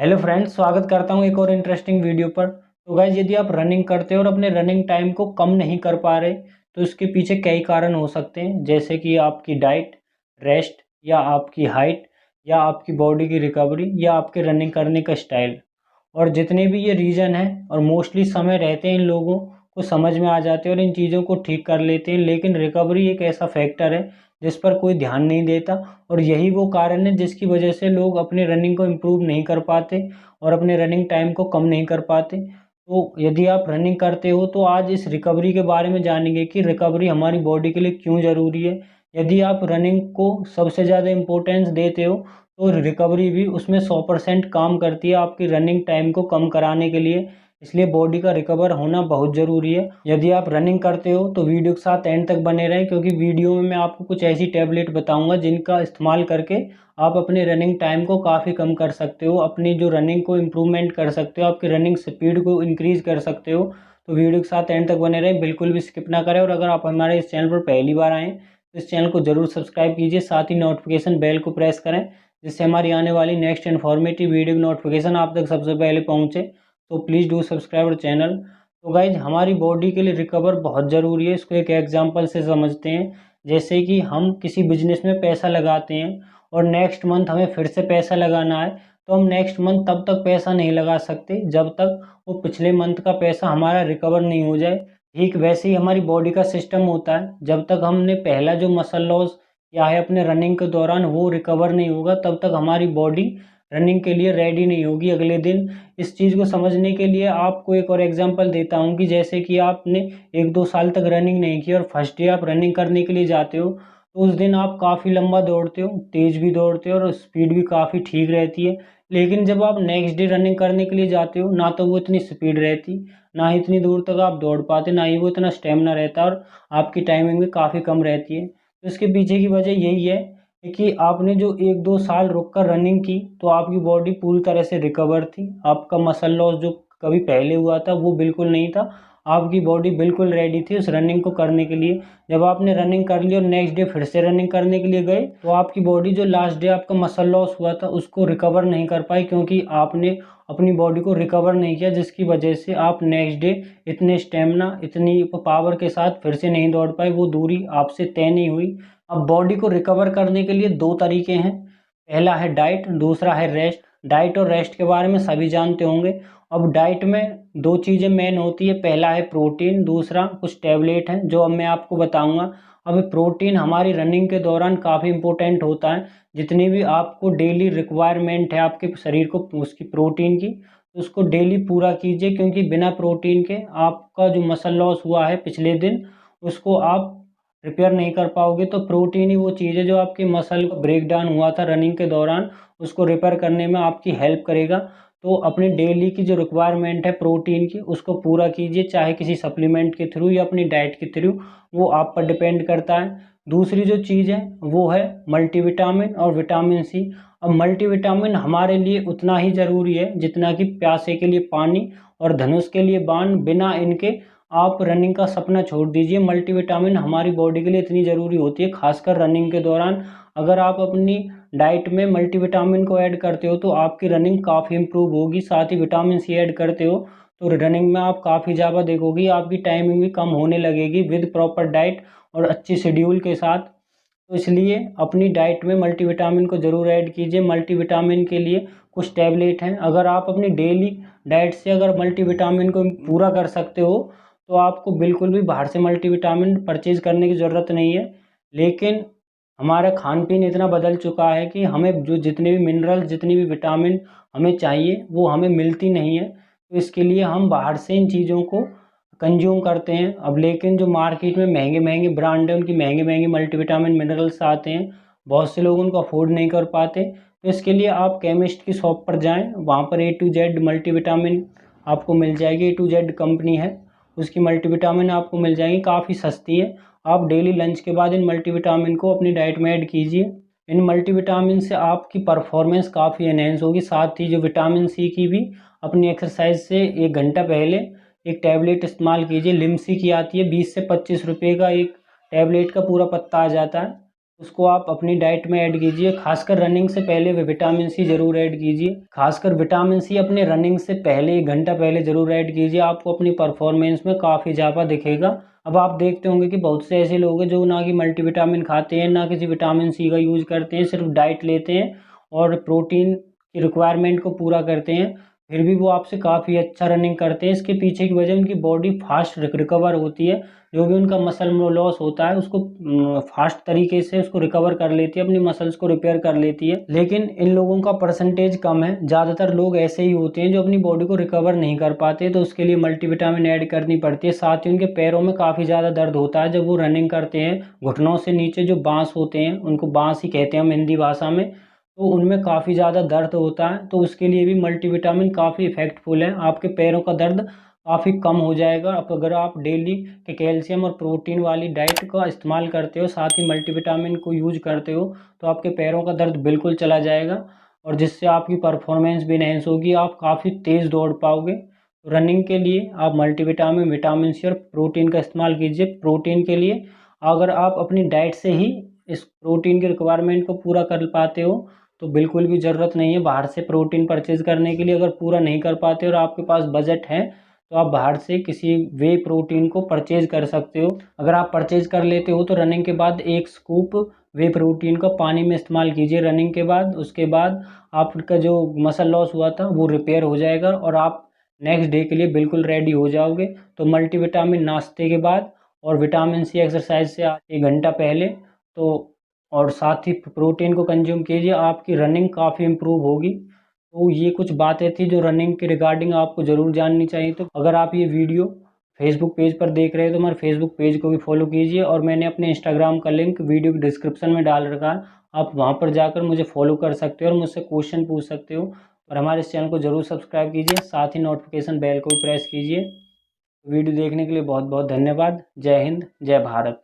Hello friends, स्वागत करता हूँ एक और इंटरेस्टिंग वीडियो पर। तो गाइज, यदि आप रनिंग करते हो और अपने रनिंग टाइम को कम नहीं कर पा रहे तो इसके पीछे कई कारण हो सकते हैं, जैसे कि आपकी डाइट, रेस्ट, या आपकी हाइट, या आपकी बॉडी की रिकवरी, या आपके रनिंग करने का स्टाइल। और जितने भी ये रीज़न हैं और मोस्टली समय रहते हैं इन लोगों को समझ में आ जाते हैं और इन चीज़ों को ठीक कर लेते हैं, लेकिन रिकवरी एक ऐसा फैक्टर है जिस पर कोई ध्यान नहीं देता। और यही वो कारण है जिसकी वजह से लोग अपनी रनिंग को इम्प्रूव नहीं कर पाते और अपने रनिंग टाइम को कम नहीं कर पाते। तो यदि आप रनिंग करते हो तो आज इस रिकवरी के बारे में जानेंगे कि रिकवरी हमारी बॉडी के लिए क्यों ज़रूरी है। यदि आप रनिंग को सबसे ज़्यादा इम्पोर्टेंस देते हो तो रिकवरी भी उसमें 100% काम करती है आपकी रनिंग टाइम को कम कराने के लिए। इसलिए बॉडी का रिकवर होना बहुत ज़रूरी है। यदि आप रनिंग करते हो तो वीडियो के साथ एंड तक बने रहें, क्योंकि वीडियो में मैं आपको कुछ ऐसी टैबलेट बताऊंगा जिनका इस्तेमाल करके आप अपने रनिंग टाइम को काफ़ी कम कर सकते हो, अपनी जो रनिंग को इम्प्रूवमेंट कर सकते हो, आपकी रनिंग स्पीड को इंक्रीज़ कर सकते हो। तो वीडियो के साथ एंड तक बने रहें, बिल्कुल भी स्किप ना करें। और अगर आप हमारे इस चैनल पर पहली बार आएँ तो इस चैनल को ज़रूर सब्सक्राइब कीजिए, साथ ही नोटिफिकेशन बेल को प्रेस करें जिससे हमारी आने वाली नेक्स्ट इन्फॉर्मेटिव वीडियो की नोटिफिकेशन आप तक सबसे पहले पहुंचे। तो please do subscribe our channel. तो गाइज, हमारी बॉडी के लिए रिकवर बहुत ज़रूरी है। इसको एक एग्जांपल से समझते हैं। जैसे कि हम किसी बिजनेस में पैसा लगाते हैं और नेक्स्ट मंथ हमें फिर से पैसा लगाना है, तो हम नेक्स्ट मंथ तब तक पैसा नहीं लगा सकते जब तक वो पिछले मंथ का पैसा हमारा रिकवर नहीं हो जाए। ठीक वैसे ही हमारी बॉडी का सिस्टम होता है, जब तक हमने पहला जो मसल लॉस या है अपने रनिंग के दौरान वो रिकवर नहीं होगा तब तक हमारी बॉडी रनिंग के लिए रेडी नहीं होगी अगले दिन। इस चीज़ को समझने के लिए आपको एक और एग्जांपल देता हूँ कि जैसे कि आपने 1-2 साल तक रनिंग नहीं की और फर्स्ट डे आप रनिंग करने के लिए जाते हो, तो उस दिन आप काफ़ी लंबा दौड़ते हो, तेज़ भी दौड़ते हो और स्पीड भी काफ़ी ठीक रहती है। लेकिन जब आप नेक्स्ट डे रनिंग करने के लिए जाते हो, ना तो वो इतनी स्पीड रहती, ना ही इतनी दूर तक आप दौड़ पाते, ना ही वो इतना स्टेमिना रहता, और आपकी टाइमिंग भी काफ़ी कम रहती है। तो इसके पीछे की वजह यही है कि आपने जो 1-2 साल रुक कर रनिंग की तो आपकी बॉडी पूरी तरह से रिकवर थी। आपका मसल लॉस जो कभी पहले हुआ था वो बिल्कुल नहीं था। आपकी बॉडी बिल्कुल रेडी थी उस रनिंग को करने के लिए। जब आपने रनिंग कर ली और नेक्स्ट डे फिर से रनिंग करने के लिए गए तो आपकी बॉडी जो लास्ट डे आपका मसल लॉस हुआ था उसको रिकवर नहीं कर पाई, क्योंकि आपने अपनी बॉडी को रिकवर नहीं किया, जिसकी वजह से आप नेक्स्ट डे इतने स्टेमिना, इतनी पावर के साथ फिर से नहीं दौड़ पाए, वो दूरी आपसे तय नहीं हुई। अब बॉडी को रिकवर करने के लिए दो तरीके हैं। पहला है डाइट, दूसरा है रेस्ट। डाइट और रेस्ट के बारे में सभी जानते होंगे। अब डाइट में दो चीज़ें मेन होती है, पहला है प्रोटीन, दूसरा कुछ टैबलेट हैं जो अब मैं आपको बताऊंगा। अब प्रोटीन हमारी रनिंग के दौरान काफ़ी इंपॉर्टेंट होता है। जितनी भी आपको डेली रिक्वायरमेंट है आपके शरीर को उसकी प्रोटीन की, उसको डेली पूरा कीजिए, क्योंकि बिना प्रोटीन के आपका जो मसल लॉस हुआ है पिछले दिन उसको आप रिपेयर नहीं कर पाओगे। तो प्रोटीन ही वो चीज़ है जो आपके मसल को ब्रेक डाउन हुआ था रनिंग के दौरान, उसको रिपेयर करने में आपकी हेल्प करेगा। तो अपने डेली की जो रिक्वायरमेंट है प्रोटीन की उसको पूरा कीजिए, चाहे किसी सप्लीमेंट के थ्रू या अपनी डाइट के थ्रू, वो आप पर डिपेंड करता है। दूसरी जो चीज़ है वो है मल्टीविटामिन और विटामिन सी। अब मल्टीविटामिन हमारे लिए उतना ही ज़रूरी है जितना कि प्यासे के लिए पानी और धनुष के लिए बाण। बिना इनके आप रनिंग का सपना छोड़ दीजिए। मल्टीविटामिन हमारी बॉडी के लिए इतनी ज़रूरी होती है, खासकर रनिंग के दौरान। अगर आप अपनी डाइट में मल्टीविटामिन को ऐड करते हो तो आपकी रनिंग काफ़ी इंप्रूव होगी। साथ ही विटामिन सी ऐड करते हो तो रनिंग में आप काफ़ी ज़्यादा देखोगी, आपकी टाइमिंग भी कम होने लगेगी विद प्रॉपर डाइट और अच्छी शेड्यूल के साथ। तो इसलिए अपनी डाइट में मल्टीविटामिन को ज़रूर ऐड कीजिए। मल्टीविटामिन के लिए कुछ टैबलेट हैं, अगर आप अपनी डेली डाइट से अगर मल्टीविटामिन को पूरा कर सकते हो तो आपको बिल्कुल भी बाहर से मल्टीविटामिन परचेज़ करने की ज़रूरत नहीं है। लेकिन हमारा खान पीन इतना बदल चुका है कि हमें जो जितने भी मिनरल्स, जितनी भी विटामिन हमें चाहिए वो हमें मिलती नहीं है। तो इसके लिए हम बाहर से इन चीज़ों को कंज्यूम करते हैं। अब लेकिन जो मार्केट में महंगे महंगे ब्रांड है उनकी महंगे महंगे मल्टीविटामिन मिनरल्स आते हैं, बहुत से लोग उनको अफोर्ड नहीं कर पाते। तो इसके लिए आप केमिस्ट की शॉप पर जाएं, वहाँ पर A to Z मल्टीविटामिन आपको मिल जाएगी। A to Z कंपनी है, उसकी मल्टीविटामिन आपको मिल जाएगी, काफ़ी सस्ती है। आप डेली लंच के बाद इन मल्टीविटामिन को अपनी डाइट में ऐड कीजिए। इन मल्टीविटामिन से आपकी परफॉर्मेंस काफ़ी एनहेंस होगी। साथ ही जो विटामिन सी की भी अपनी एक्सरसाइज से 1 घंटा पहले एक टैबलेट इस्तेमाल कीजिए। लिमसी की आती है, 20 से 25 रुपये का एक टैबलेट का पूरा पत्ता आ जाता है। उसको आप अपनी डाइट में ऐड कीजिए। खासकर रनिंग से पहले विटामिन सी ज़रूर ऐड कीजिए। खासकर विटामिन सी अपने रनिंग से पहले 1 घंटा पहले ज़रूर ऐड कीजिए, आपको अपनी परफॉर्मेंस में काफ़ी इजाफा दिखेगा। अब आप देखते होंगे कि बहुत से ऐसे लोग हैं जो ना कि मल्टीविटामिन खाते हैं, ना किसी विटामिन सी का यूज़ करते हैं, सिर्फ डाइट लेते हैं और प्रोटीन की रिक्वायरमेंट को पूरा करते हैं, फिर भी वो आपसे काफ़ी अच्छा रनिंग करते हैं। इसके पीछे की वजह उनकी बॉडी फास्ट रिकवर होती है। जो भी उनका मसल लॉस होता है उसको फास्ट तरीके से उसको रिकवर कर लेती है, अपनी मसल्स को रिपेयर कर लेती है। लेकिन इन लोगों का परसेंटेज कम है। ज़्यादातर लोग ऐसे ही होते हैं जो अपनी बॉडी को रिकवर नहीं कर पाते, तो उसके लिए मल्टीविटामिन ऐड करनी पड़ती है। साथ ही उनके पैरों में काफ़ी ज़्यादा दर्द होता है जब वो रनिंग करते हैं। घुटनों से नीचे जो बांस होते हैं, उनको बांस ही कहते हैं हम हिंदी भाषा में, तो उनमें काफ़ी ज़्यादा दर्द होता है। तो उसके लिए भी मल्टीविटामिन काफ़ी इफ़ेक्टफुल है। आपके पैरों का दर्द काफ़ी कम हो जाएगा। अब अगर आप डेली के कैल्शियम और प्रोटीन वाली डाइट का इस्तेमाल करते हो, साथ ही मल्टीविटामिन को यूज करते हो, तो आपके पैरों का दर्द बिल्कुल चला जाएगा और जिससे आपकी परफॉर्मेंस भी एनहेंस होगी, आप काफ़ी तेज़ दौड़ पाओगे। तो रनिंग के लिए आप मल्टीविटामिन, विटामिन सी और प्रोटीन का इस्तेमाल कीजिए। प्रोटीन के लिए अगर आप अपनी डाइट से ही इस प्रोटीन की रिक्वायरमेंट को पूरा कर पाते हो, तो बिल्कुल भी ज़रूरत नहीं है बाहर से प्रोटीन परचेज़ करने के लिए। अगर पूरा नहीं कर पाते और आपके पास बजट है, तो आप बाहर से किसी वे प्रोटीन को परचेज़ कर सकते हो। अगर आप परचेज़ कर लेते हो तो रनिंग के बाद 1 स्कूप वे प्रोटीन का पानी में इस्तेमाल कीजिए रनिंग के बाद। उसके बाद आपका जो मसल लॉस हुआ था वो रिपेयर हो जाएगा और आप नेक्स्ट डे के लिए बिल्कुल रेडी हो जाओगे। तो मल्टीविटामिन नाश्ते के बाद और विटामिन सी एक्सरसाइज से 1 घंटा पहले, तो और साथ ही प्रोटीन को कंज्यूम कीजिए, आपकी रनिंग काफ़ी इम्प्रूव होगी। तो ये कुछ बातें थी जो रनिंग के रिगार्डिंग आपको ज़रूर जाननी चाहिए। तो अगर आप ये वीडियो फेसबुक पेज पर देख रहे हो तो हमारे फेसबुक पेज को भी फॉलो कीजिए और मैंने अपने इंस्टाग्राम का लिंक वीडियो के डिस्क्रिप्शन में डाल रखा है। आप वहाँ पर जाकर मुझे फॉलो कर सकते हो और मुझसे क्वेश्चन पूछ सकते हो। और हमारे इस चैनल को ज़रूर सब्सक्राइब कीजिए, साथ ही नोटिफिकेशन बेल को भी प्रेस कीजिए। वीडियो देखने के लिए बहुत बहुत धन्यवाद। जय हिंद, जय भारत।